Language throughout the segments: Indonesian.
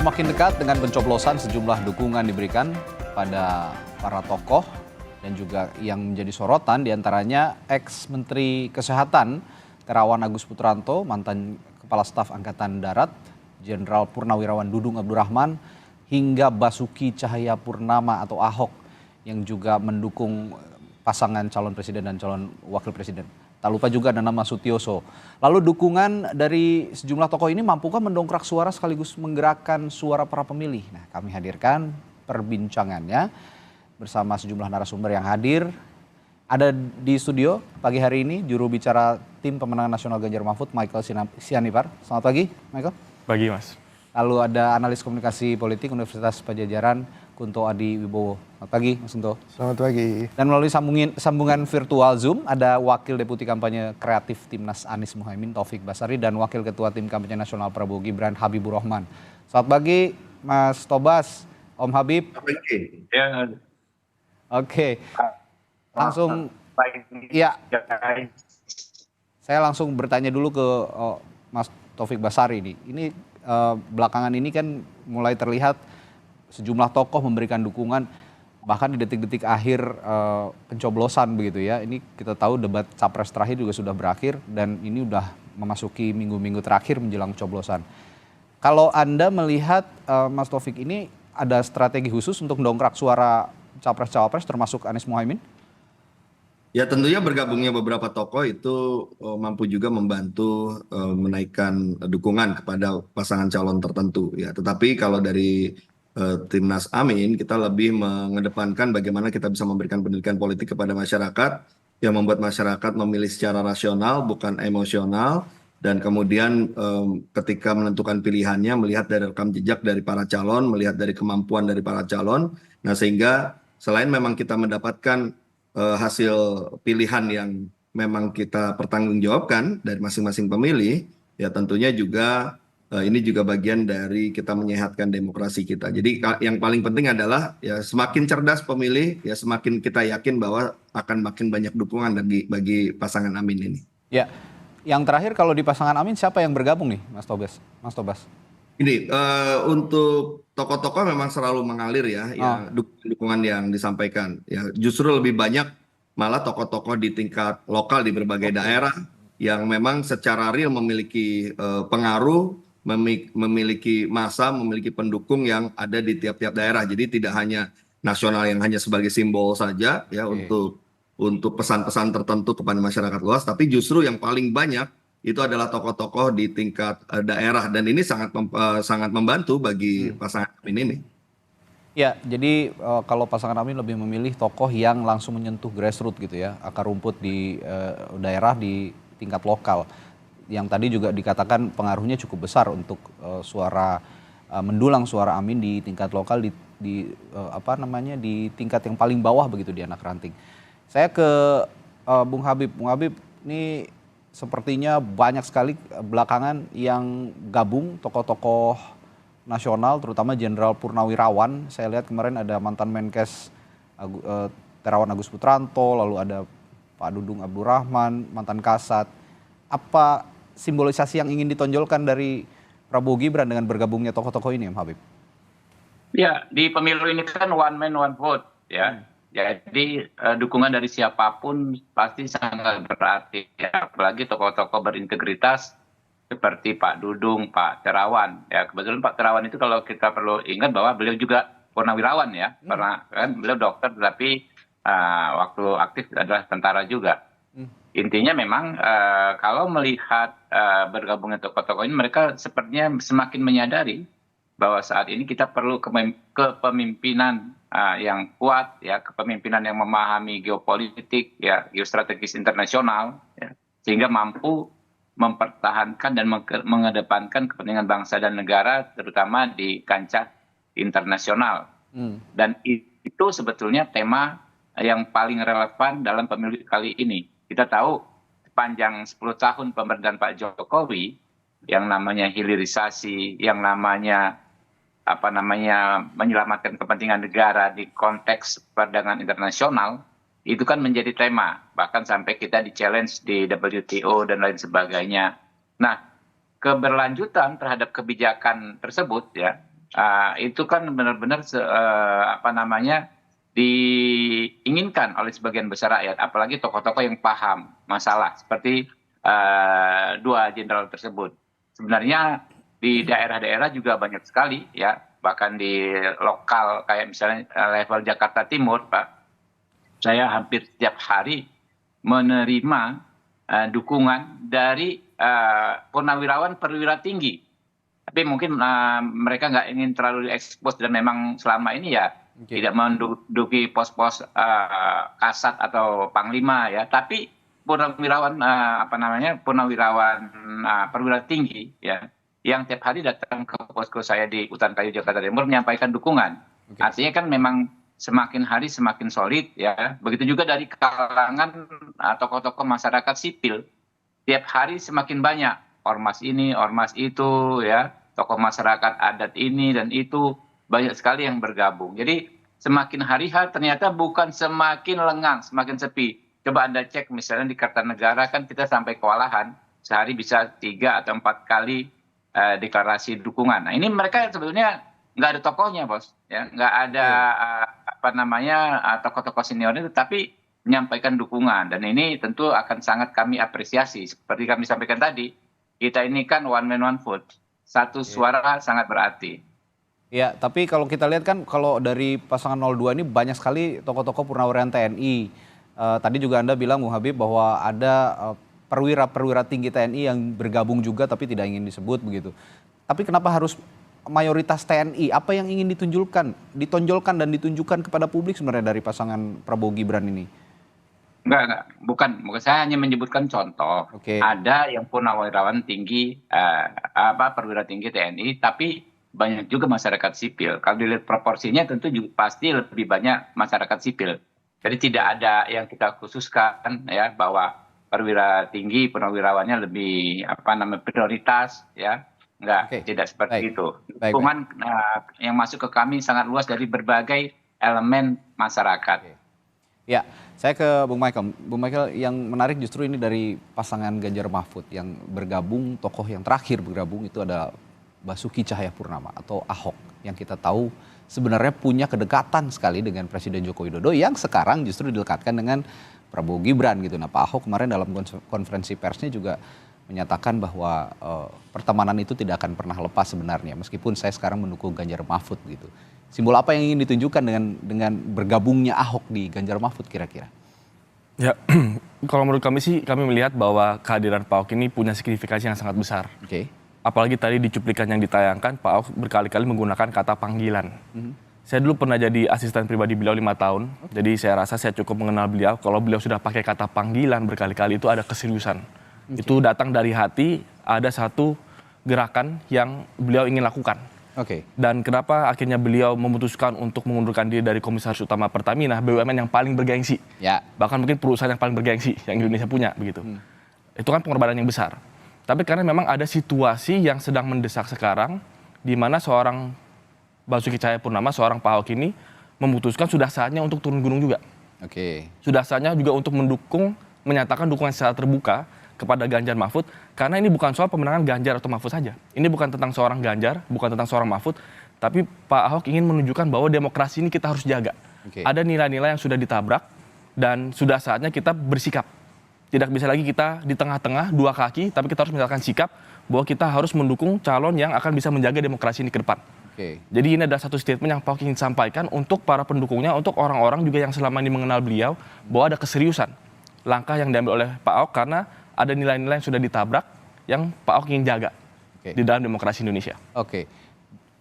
Semakin dekat dengan pencoblosan, sejumlah dukungan diberikan pada para tokoh dan juga yang menjadi sorotan diantaranya ex-Menteri Kesehatan Terawan Agus Putranto, mantan Kepala Staf Angkatan Darat, Jenderal Purnawirawan Dudung Abdurrahman, hingga Basuki Cahayapurnama atau Ahok yang juga mendukung pasangan calon presiden dan calon wakil presiden. Tak lupa juga ada nama Sutioso. Lalu dukungan dari sejumlah tokoh ini mampukah mendongkrak suara sekaligus menggerakkan suara para pemilih? Nah, kami hadirkan perbincangannya bersama sejumlah narasumber yang hadir. Ada di studio pagi hari ini juru bicara tim pemenangan nasional Ganjar Mahfud, Michael Sianipar. Selamat pagi, Michael. Pagi, Mas. Lalu ada analis komunikasi politik Universitas Padjadjaran, Kunto Adi Wibowo. Selamat pagi, Mas Kunto. Selamat pagi. Dan melalui sambungan virtual Zoom ada Wakil Deputi Kampanye Kreatif Timnas Anies Mohaimin Taufik Basari dan Wakil Ketua Tim Kampanye Nasional Prabowo Gibran Habibur Rahman. Selamat pagi, Mas Tobas, Om Habib. Selamat pagi. Ya, Oke, langsung ya. Saya langsung bertanya dulu ke Mas Taufik Basari ini. Ini belakangan ini kan mulai terlihat sejumlah tokoh memberikan dukungan bahkan di detik-detik akhir pencoblosan begitu ya. Ini kita tahu debat capres terakhir juga sudah berakhir dan ini udah memasuki minggu-minggu terakhir menjelang pencoblosan. Kalau Anda melihat Mas Taufik ini ada strategi khusus untuk mendongkrak suara capres-cawapres termasuk Anies Mohaimin? Ya tentunya bergabungnya beberapa tokoh itu mampu juga membantu menaikkan dukungan kepada pasangan calon tertentu ya. Tetapi kalau dari Timnas Amin kita lebih mengedepankan bagaimana kita bisa memberikan pendidikan politik kepada masyarakat yang membuat masyarakat memilih secara rasional bukan emosional dan kemudian ketika menentukan pilihannya melihat dari rekam jejak dari para calon, melihat dari kemampuan dari para calon. Nah sehingga selain memang kita mendapatkan hasil pilihan yang memang kita pertanggungjawabkan dari masing-masing pemilih, ya tentunya juga ini juga bagian dari kita menyehatkan demokrasi kita. Jadi yang paling penting adalah ya semakin cerdas pemilih, ya semakin kita yakin bahwa akan makin banyak dukungan bagi pasangan Amin ini. Ya, yang terakhir kalau di pasangan Amin siapa yang bergabung nih, Mas Tobas? Ini untuk tokoh-tokoh memang selalu mengalir ya dukungan yang disampaikan. Ya justru lebih banyak malah tokoh-tokoh di tingkat lokal di berbagai daerah yang memang secara real memiliki pengaruh, memiliki massa, memiliki pendukung yang ada di tiap-tiap daerah. Jadi tidak hanya nasional yang hanya sebagai simbol saja ya untuk pesan-pesan tertentu kepada masyarakat luas, tapi justru yang paling banyak itu adalah tokoh-tokoh di tingkat daerah dan ini sangat membantu bagi pasangan Amin ini. Ya, jadi kalau pasangan Amin lebih memilih tokoh yang langsung menyentuh grassroots gitu ya, akar rumput di daerah di tingkat lokal. Yang tadi juga dikatakan pengaruhnya cukup besar untuk mendulang suara Amin di tingkat lokal di tingkat yang paling bawah begitu di anak ranting. Saya ke Bung Habib. Bung Habib, ini sepertinya banyak sekali belakangan yang gabung tokoh-tokoh nasional, terutama Jenderal Purnawirawan. Saya lihat kemarin ada mantan Menkes Terawan Agus Putranto, lalu ada Pak Dudung Abdurrahman, mantan Kasat. Apa simbolisasi yang ingin ditonjolkan dari Prabowo Gibran dengan bergabungnya tokoh-tokoh ini, Habib? Ya, di pemilu ini kan one man one vote ya. Jadi dukungan dari siapapun pasti sangat berarti ya. Apalagi tokoh-tokoh berintegritas seperti Pak Dudung, Pak Terawan. Ya kebetulan Pak Terawan itu kalau kita perlu ingat bahwa beliau juga purnawirawan ya. Karena kan beliau dokter tetapi waktu aktif adalah tentara juga. Intinya memang kalau melihat bergabungnya tokoh-tokoh ini mereka sepertinya semakin menyadari bahwa saat ini kita perlu kepemimpinan yang kuat ya, kepemimpinan yang memahami geopolitik ya, geostrategis internasional ya, sehingga mampu mempertahankan dan mengedepankan kepentingan bangsa dan negara terutama di kancah internasional. Dan itu sebetulnya tema yang paling relevan dalam pemilu kali ini. Kita tahu sepanjang 10 tahun pemerintahan Pak Jokowi yang namanya hilirisasi, yang namanya menyelamatkan kepentingan negara di konteks perdagangan internasional itu kan menjadi tema, bahkan sampai kita di challenge di WTO dan lain sebagainya. Nah, keberlanjutan terhadap kebijakan tersebut ya Itu kan benar-benar apa namanya diinginkan oleh sebagian besar rakyat, apalagi tokoh-tokoh yang paham masalah seperti dua jenderal tersebut. Sebenarnya di daerah-daerah juga banyak sekali ya, bahkan di lokal kayak misalnya level Jakarta Timur, Pak, saya hampir setiap hari menerima dukungan dari purnawirawan perwira tinggi. Tapi mungkin mereka nggak ingin terlalu diekspos dan memang selama ini ya tidak menduduki pos-pos kasat atau panglima ya. Tapi purnawirawan purnawirawan perwira tinggi ya yang tiap hari datang ke posko saya di Utan Kayu Jakarta Timur menyampaikan dukungan. Artinya kan memang semakin hari semakin solid ya. Begitu juga dari kalangan tokoh-tokoh masyarakat sipil. Tiap hari semakin banyak ormas ini, ormas itu ya, tokoh masyarakat adat ini dan itu banyak sekali yang bergabung. Jadi semakin hari ternyata bukan semakin lengang, semakin sepi. Coba Anda cek misalnya di Kertanegara kan kita sampai kewalahan, sehari bisa 3 atau 4 kali deklarasi dukungan. Nah ini mereka sebetulnya nggak ada tokohnya, Bos, ya nggak ada tokoh-tokoh seniornya, tetapi menyampaikan dukungan dan ini tentu akan sangat kami apresiasi. Seperti kami sampaikan tadi, kita ini kan one man one vote, satu suara sangat berarti. Ya, tapi kalau kita lihat kan kalau dari pasangan 02 ini banyak sekali tokoh-tokoh purnawirawan TNI. Tadi juga Anda bilang, Bung Habib, bahwa ada perwira-perwira tinggi TNI yang bergabung juga tapi tidak ingin disebut begitu. Tapi kenapa harus mayoritas TNI? Apa yang ingin ditonjolkan dan ditunjukkan kepada publik sebenarnya dari pasangan Prabowo Gibran ini? Enggak, bukan. Saya hanya menyebutkan contoh. Ada yang purnawirawan tinggi, perwira tinggi TNI, tapi banyak juga masyarakat sipil. Kalau dilihat proporsinya tentu juga pasti lebih banyak masyarakat sipil. Jadi tidak ada yang kita khususkan ya bahwa perwira tinggi purnawirawannya lebih prioritas ya. Enggak, tidak seperti itu. Dukungan yang masuk ke kami sangat luas dari berbagai elemen masyarakat. Ya, saya ke Bung Michael. Bung Michael, yang menarik justru ini dari pasangan Ganjar Mahfud yang bergabung, tokoh yang terakhir bergabung itu adalah Basuki Cahayapurnama atau Ahok, yang kita tahu sebenarnya punya kedekatan sekali dengan Presiden Joko Widodo yang sekarang justru dilekatkan dengan Prabowo Gibran gitu. Nah, Pak Ahok kemarin dalam konferensi persnya juga menyatakan bahwa pertemanan itu tidak akan pernah lepas sebenarnya, meskipun saya sekarang mendukung Ganjar Mahfud gitu. Simbol apa yang ingin ditunjukkan dengan bergabungnya Ahok di Ganjar Mahfud kira-kira? Ya, kalau menurut kami sih, kami melihat bahwa kehadiran Pak Ahok ini punya signifikasi yang sangat besar. Apalagi tadi di cuplikan yang ditayangkan, Pak Ahok berkali-kali menggunakan kata panggilan. Saya dulu pernah jadi asisten pribadi beliau 5 tahun, jadi saya rasa saya cukup mengenal beliau. Kalau beliau sudah pakai kata panggilan berkali-kali itu ada keseriusan. Itu datang dari hati, ada satu gerakan yang beliau ingin lakukan. Dan kenapa akhirnya beliau memutuskan untuk mengundurkan diri dari Komisaris Utama Pertamina, BUMN yang paling bergengsi. Bahkan mungkin perusahaan yang paling bergengsi yang Indonesia punya begitu. Itu kan pengorbanan yang besar. Tapi karena memang ada situasi yang sedang mendesak sekarang, di mana seorang Basuki Cahayapurnama, seorang Pak Ahok ini memutuskan sudah saatnya untuk turun gunung juga. Sudah saatnya juga untuk menyatakan dukungan secara terbuka kepada Ganjar Mahfud, karena ini bukan soal pemenangan Ganjar atau Mahfud saja. Ini bukan tentang seorang Ganjar, bukan tentang seorang Mahfud, tapi Pak Ahok ingin menunjukkan bahwa demokrasi ini kita harus jaga. Ada nilai-nilai yang sudah ditabrak dan sudah saatnya kita bersikap. Tidak bisa lagi kita di tengah-tengah dua kaki, tapi kita harus menyatakan sikap bahwa kita harus mendukung calon yang akan bisa menjaga demokrasi ini ke depan. Jadi ini adalah satu statement yang Pak Ahok ingin sampaikan untuk para pendukungnya, untuk orang-orang juga yang selama ini mengenal beliau, bahwa ada keseriusan langkah yang diambil oleh Pak Ahok karena ada nilai-nilai yang sudah ditabrak yang Pak Ahok ingin jaga di dalam demokrasi Indonesia.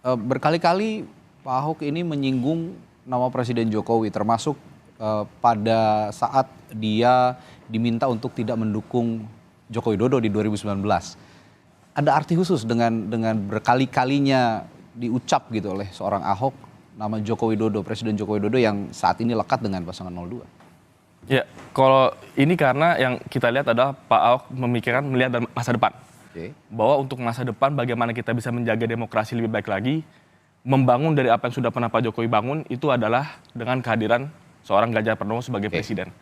Berkali-kali Pak Ahok ini menyinggung nama Presiden Jokowi, termasuk pada saat dia diminta untuk tidak mendukung Joko Widodo di 2019. Ada arti khusus dengan berkali-kalinya diucap gitu oleh seorang Ahok nama Joko Widodo, Presiden Joko Widodo yang saat ini lekat dengan pasangan 02. Ya, kalau ini karena yang kita lihat adalah Pak Ahok melihat masa depan. Bahwa untuk masa depan bagaimana kita bisa menjaga demokrasi lebih baik lagi, membangun dari apa yang sudah pernah Pak Jokowi bangun, itu adalah dengan kehadiran seorang Ganjar Pranowo sebagai presiden.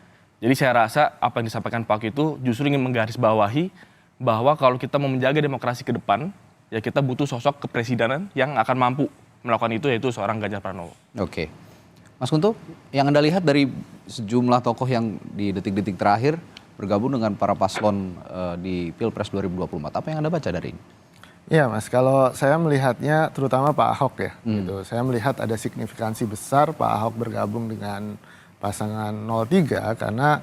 Jadi saya rasa apa yang disampaikan Pak Ahok itu justru ingin menggarisbawahi bahwa kalau kita mau menjaga demokrasi ke depan, ya kita butuh sosok kepresidenan yang akan mampu melakukan itu, yaitu seorang Ganjar Pranowo. Oke. Mas Kunto, yang Anda lihat dari sejumlah tokoh yang di detik-detik terakhir bergabung dengan para paslon di Pilpres 2024, apa yang Anda baca dari ini? Iya Mas, kalau saya melihatnya terutama Pak Ahok ya, gitu. Saya melihat ada signifikansi besar Pak Ahok bergabung dengan pasangan 03 karena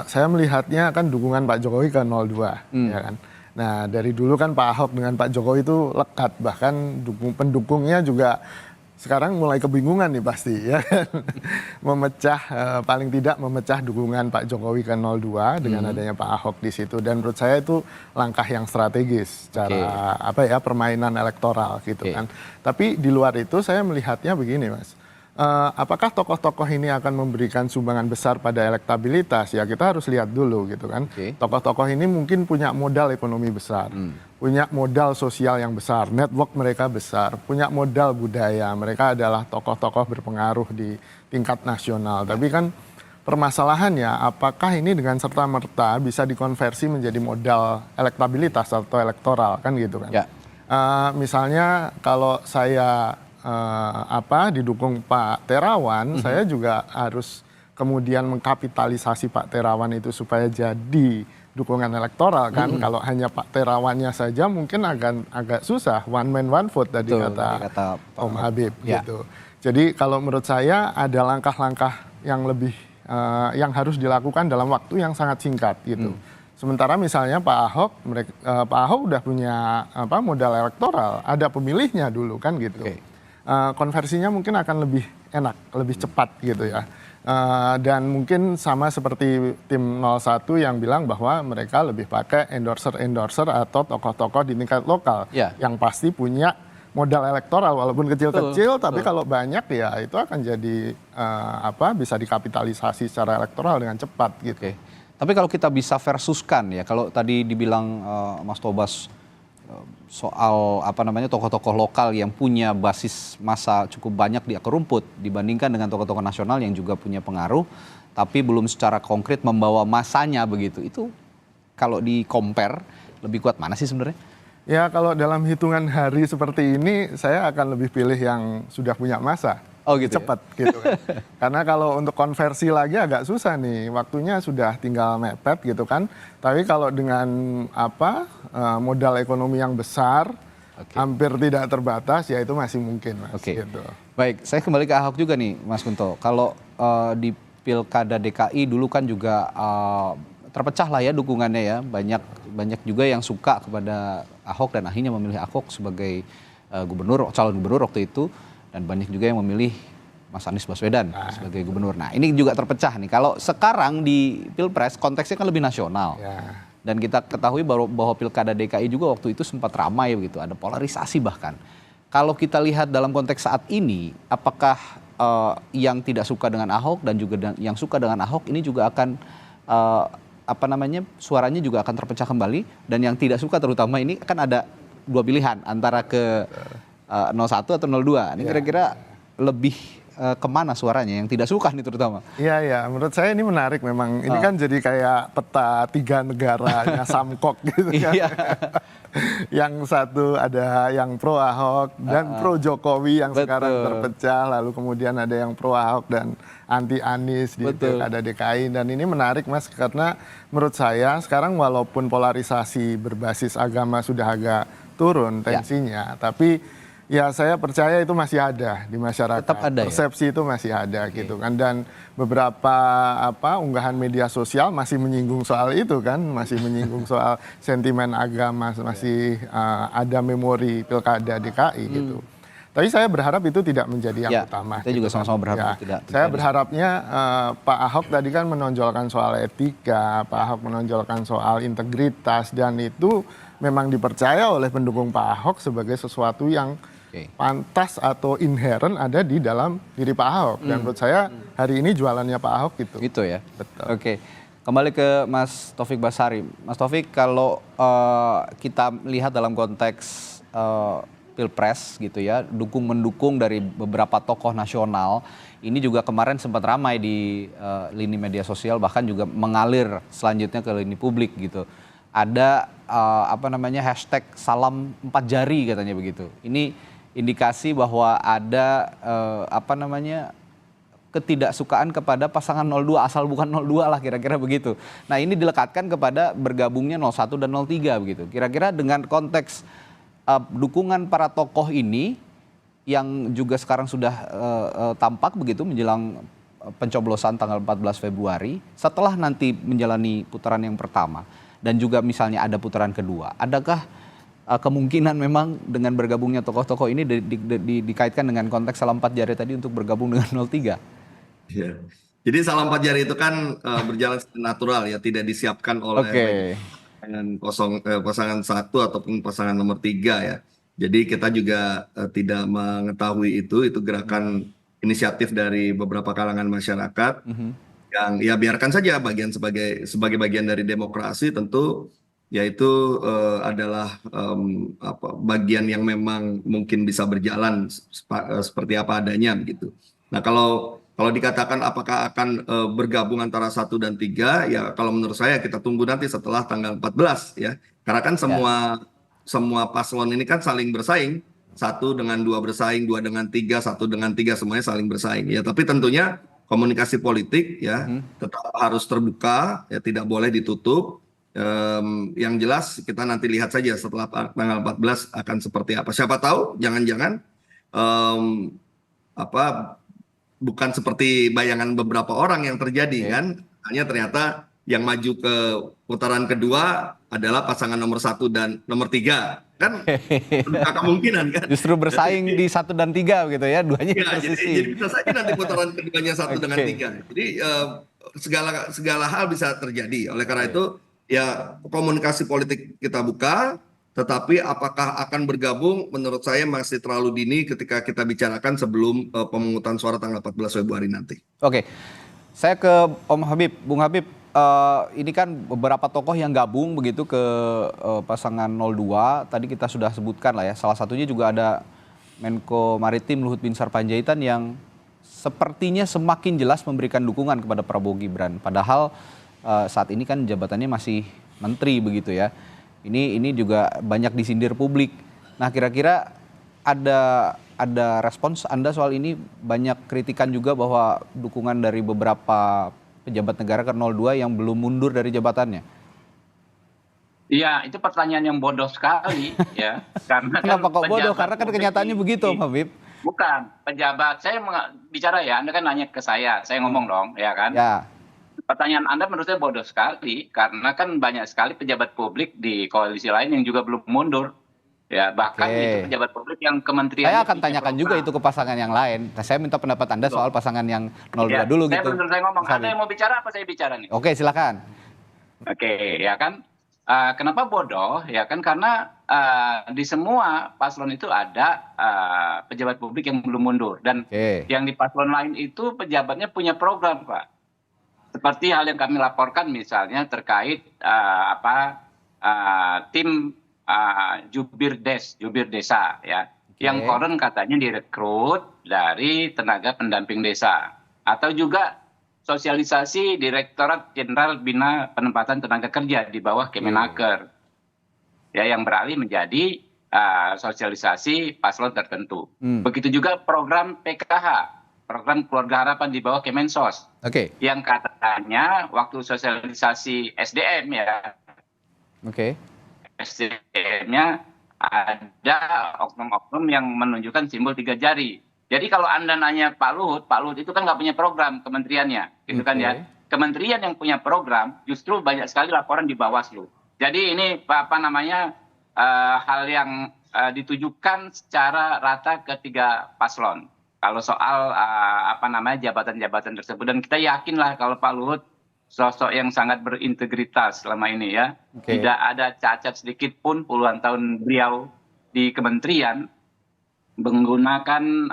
saya melihatnya kan dukungan Pak Jokowi ke 02, ya kan. Nah dari dulu kan Pak Ahok dengan Pak Jokowi itu lekat, bahkan pendukungnya juga sekarang mulai kebingungan nih pasti ya kan. Memecah paling tidak memecah dukungan Pak Jokowi ke 02 dengan adanya Pak Ahok di situ, dan menurut saya itu langkah yang strategis cara permainan elektoral gitu kan. Tapi di luar itu saya melihatnya begini Mas. Apakah tokoh-tokoh ini akan memberikan sumbangan besar pada elektabilitas? Ya kita harus lihat dulu gitu kan. Tokoh-tokoh ini mungkin punya modal ekonomi besar, punya modal sosial yang besar, network mereka besar, punya modal budaya. Mereka adalah tokoh-tokoh berpengaruh di tingkat nasional. Tapi kan permasalahannya apakah ini dengan serta-merta bisa dikonversi menjadi modal elektabilitas atau elektoral kan gitu kan. Misalnya kalau saya didukung Pak Terawan, saya juga harus kemudian mengkapitalisasi Pak Terawan itu supaya jadi dukungan elektoral kan. Kalau hanya Pak Terawannya saja mungkin agak susah, one man one vote tadi kata Om Habib gitu. Jadi kalau menurut saya ada langkah-langkah yang lebih yang harus dilakukan dalam waktu yang sangat singkat gitu. Sementara misalnya Pak Ahok udah punya modal elektoral, ada pemilihnya dulu kan gitu. Konversinya mungkin akan lebih enak, lebih cepat gitu ya. Dan mungkin sama seperti tim 01 yang bilang bahwa mereka lebih pakai endorser atau tokoh-tokoh di tingkat lokal yang pasti punya modal elektoral walaupun kecil-kecil, tapi kalau banyak ya itu akan jadi bisa dikapitalisasi secara elektoral dengan cepat gitu. Tapi kalau kita bisa versuskan ya, kalau tadi dibilang Mas Tobas soal tokoh-tokoh lokal yang punya basis massa cukup banyak di akar rumput dibandingkan dengan tokoh-tokoh nasional yang juga punya pengaruh tapi belum secara konkret membawa masanya begitu. Itu kalau di compare lebih kuat mana sih sebenarnya? Ya kalau dalam hitungan hari seperti ini saya akan lebih pilih yang sudah punya massa. Oh gitu. Cepat gitu kan. Karena kalau untuk konversi lagi agak susah nih, waktunya sudah tinggal mepet gitu kan. Tapi kalau dengan modal ekonomi yang besar, hampir tidak terbatas, ya itu masih mungkin Mas. Gitu. Baik, saya kembali ke Ahok juga nih Mas Kunto. Kalau di Pilkada DKI dulu kan juga terpecah lah ya dukungannya ya. Banyak juga yang suka kepada Ahok dan akhirnya memilih Ahok sebagai calon gubernur waktu itu. Dan banyak juga yang memilih Mas Anies Baswedan sebagai gubernur. Nah ini juga terpecah nih. Kalau sekarang di Pilpres konteksnya kan lebih nasional. Dan kita ketahui bahwa Pilkada DKI juga waktu itu sempat ramai begitu. Ada polarisasi bahkan. Kalau kita lihat dalam konteks saat ini, apakah yang tidak suka dengan Ahok dan juga yang suka dengan Ahok ini juga akan suaranya juga akan terpecah kembali. Dan yang tidak suka terutama ini kan ada dua pilihan antara ke 01 atau 02. Ini kira-kira lebih kemana suaranya yang tidak suka nih terutama? Iya, menurut saya ini menarik memang. Ini kan jadi kayak peta 3 negaranya Samkok gitu kan. Yang satu ada yang pro Ahok dan pro Jokowi yang sekarang terpecah. Lalu kemudian ada yang pro Ahok dan anti Anies di Pilkada DKI. Dan ini menarik Mas karena menurut saya sekarang walaupun polarisasi berbasis agama sudah agak turun tensinya, tapi ya saya percaya itu masih ada di masyarakat. Tetap ada, persepsi itu masih ada gitu kan. Dan beberapa unggahan media sosial masih menyinggung soal itu kan, masih menyinggung soal sentimen agama, masih ada memori Pilkada DKI gitu. Tapi saya berharap itu tidak menjadi yang utama. Kita juga sama-sama berharap tidak. Saya berharapnya Pak Ahok tadi kan menonjolkan soal etika, Pak Ahok menonjolkan soal integritas, dan itu memang dipercaya oleh pendukung Pak Ahok sebagai sesuatu yang pantas atau inherent ada di dalam diri Pak Ahok. Dan menurut saya hari ini jualannya Pak Ahok gitu. Gitu ya? Betul. Oke. Kembali ke Mas Taufik Basari. Mas Taufik, kalau kita lihat dalam konteks Pilpres gitu ya, mendukung dari beberapa tokoh nasional, ini juga kemarin sempat ramai di lini media sosial, bahkan juga mengalir selanjutnya ke lini publik gitu. Ada hashtag salam 4 jari katanya begitu. indikasi bahwa ada ketidaksukaan kepada pasangan 02 asal bukan 02 lah kira-kira begitu. Nah ini dilekatkan kepada bergabungnya 01 dan 03 begitu. Kira-kira dengan konteks dukungan para tokoh ini yang juga sekarang sudah tampak begitu menjelang pencoblosan tanggal 14 Februari, setelah nanti menjalani putaran yang pertama dan juga misalnya ada putaran kedua, adakah kemungkinan memang dengan bergabungnya tokoh-tokoh ini dikaitkan dengan konteks salam 4 jari tadi untuk bergabung dengan 03? Ya. Jadi salam 4 jari itu kan berjalan natural ya, tidak disiapkan oleh pasangan 1 ataupun pasangan nomor 3 ya. Jadi kita juga tidak mengetahui itu gerakan inisiatif dari beberapa kalangan masyarakat yang ya biarkan saja sebagai bagian dari demokrasi, tentu yaitu adalah bagian yang memang mungkin bisa berjalan seperti apa adanya begitu. Nah kalau dikatakan apakah akan bergabung antara 1 dan 3, ya kalau menurut saya kita tunggu nanti setelah tanggal 14 ya. Karena kan semua paslon ini kan saling bersaing, 1 dengan 2 bersaing, 2 dengan 3, 1 dengan 3, semuanya saling bersaing ya. Tapi tentunya komunikasi politik ya tetap harus terbuka ya, tidak boleh ditutup. Yang jelas kita nanti lihat saja setelah tanggal 14 akan seperti apa. Siapa tahu jangan-jangan bukan seperti bayangan beberapa orang yang terjadi kan. Hanya ternyata yang maju ke putaran kedua adalah pasangan nomor 1 dan nomor 3. Kan ada kemungkinan kan. Justru bersaing di 1 dan 3 gitu ya, duanya posisi. Jadi bisa saja nanti putaran keduanya 1 dengan 3. Jadi segala hal bisa terjadi. Oleh karena itu ya komunikasi politik kita buka, tetapi apakah akan bergabung menurut saya masih terlalu dini ketika kita bicarakan sebelum pemungutan suara tanggal 14 Februari nanti. Oke, saya ke Om Habib. Bung Habib, ini kan beberapa tokoh yang gabung begitu ke pasangan 02. Tadi kita sudah sebutkan lah ya, salah satunya juga ada Menko Maritim Luhut Binsar Panjaitan yang sepertinya semakin jelas memberikan dukungan kepada Prabowo Gibran. Padahal saat ini kan jabatannya masih menteri begitu ya. Ini juga banyak disindir publik. Nah kira-kira ada respons Anda soal ini? Banyak kritikan juga bahwa dukungan dari beberapa pejabat negara ke 02 yang belum mundur dari jabatannya. Iya, itu pertanyaan yang bodoh sekali ya. Karena kenapa kan kok bodoh? Karena kan kenyataannya begitu, Om Habib. Bukan, pejabat. Saya bicara ya, Anda kan nanya ke saya ngomong dong, ya kan? Ya. Pertanyaan Anda menurut saya bodoh sekali, karena kan banyak sekali pejabat publik di koalisi lain yang juga belum mundur. Ya, bahkan itu pejabat publik yang kementerian. Saya akan tanyakan juga itu ke pasangan yang lain. Nah, saya minta pendapat Anda soal pasangan yang 02 dulu gitu. Saya ngomong, Anda yang mau bicara apa saya bicara nih? Oke, silakan. Oke, ya kan. Kenapa bodoh? Ya kan karena di semua paslon itu ada pejabat publik yang belum mundur, dan yang di paslon lain itu pejabatnya punya program, Pak. Seperti hal yang kami laporkan misalnya terkait tim jubir desa ya, yang konon katanya direkrut dari tenaga pendamping desa, atau juga sosialisasi Direktorat Jenderal Bina Penempatan Tenaga Kerja di bawah Kemenaker ya, yang beralih menjadi sosialisasi paslon tertentu. Begitu juga program PKH, program Keluarga Harapan di bawah Kemensos, yang katanya waktu sosialisasi SDM ya, SDM-nya ada oknum-oknum yang menunjukkan simbol 3 jari. Jadi kalau Anda nanya Pak Luhut itu kan nggak punya program kementeriannya, gitu kan ya. Kementerian yang punya program justru banyak sekali laporan di Bawaslu. Jadi ini hal yang ditujukan secara rata ke 3 paslon. Kalau soal jabatan-jabatan tersebut, dan kita yakinlah kalau Pak Luhut sosok yang sangat berintegritas selama ini ya, tidak ada cacat sedikit pun puluhan tahun beliau di kementerian menggunakan